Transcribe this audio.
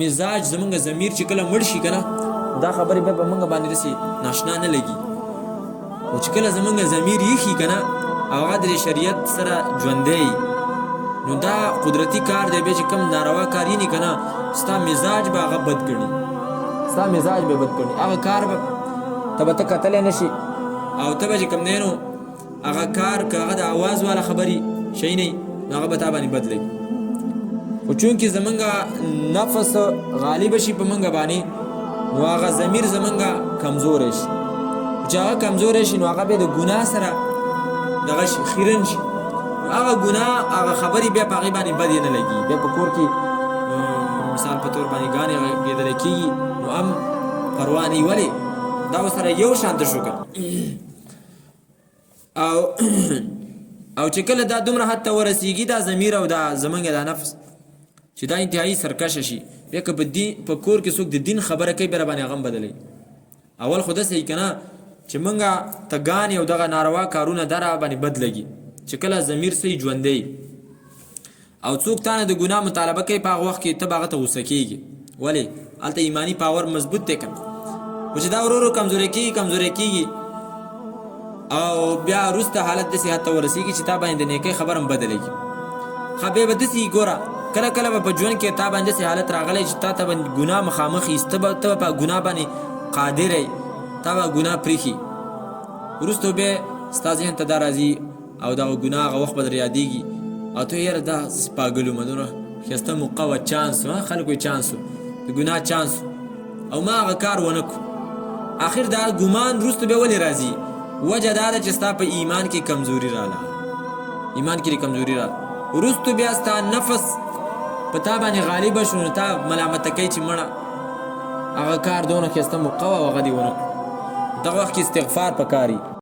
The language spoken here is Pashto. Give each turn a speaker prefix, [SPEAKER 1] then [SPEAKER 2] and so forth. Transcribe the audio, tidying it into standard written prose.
[SPEAKER 1] مزاج زمونږ ضمیر چې کله مړ شي کنه دا خبرې به موږ باندې داسې ناشنا نه لګي او چې کله زمونږ ضمیر یخي کنه او هغه د شریعت سره ژوندی نو دا قدرتی کار دی بیا چې کوم ناروا کار یې نه کنه ستا مزاج به هغه بد کړي ستا مزاج به بد کړي هغه کار به ته به ته کتلی نه شي او ته به چې کوم دی نو هغه کار که هغه د اواز والا خبرې شی نه نو هغه به تا باندې بد لګي خو چونکې زمونږ نفس غالب شي په موږ باندې نو هغه ضمیر زمونږ کمزوری شي چې هغه کمزوری شي نو هغه بیا د ګناه سره دغه شي خیرن شي هغه ګناه هغه خبرې بیا په هغې باندې بد یې نه لګي بیا په کور کې مثال په طور باندې ګانې غږېدلی کېږي نو هم پروا نه ولې دا ورسره یو شانته شو که او چې کله دا دومره حد ته ورسېږي دا ضمیر او دا زمونږ دا نفس چې دا انتهایی سرکشه شي بیا که په کور کې څوک د دین خبره کوي بیا راباندې هغه هم بدلوي اول خو داسې که نه چې موږ ته ګانې او دغه ناروا کارونه دا راباندې بد لګي چې کله ضمیر صحیح ژوندی او څوک تا نه د ګناه مطالبه کوي په هغه وخت کې ته به هغه ته غوسه کېږي ولې هلته ایماني پاور مضبوط دی که خو چې دا ورو ورو کمزوری کېږي او بیا وروسته حالت داسې حد ته ورسېږي چې تا باندې د نیکۍ خبر هم بدلېږي ښه بیا به داسې ګوره کله کله به په ژوند کې تا باندې داسې حالت راغلی چې تا ته به ګناه مخامخ یي ته به په ګناه باندې قادر یې تا به ګناه پرېښي وروسته بیا ستا ذهن ته دا راځي او دغه ګناه هغه وخت به در یادېږي او ته یاره دا پاګل وم دونه ښایسته موقع وه چانس و خلکو یې چانس و د ګناه چانس او ما هغه کار ونه کړو آخر دا ګمان وروسته بیا ولې راځي وجه دا ده چې ستا په ایمان کې کمزوري راغله وروسته بیا ستا نفس په تا باندې غالبه شو نو تا ملامته کوي چې مړه هغه کار دونه ښایسته موقع وه او هغه دې ونه کړو دغه وخت کې استغفار پکار وي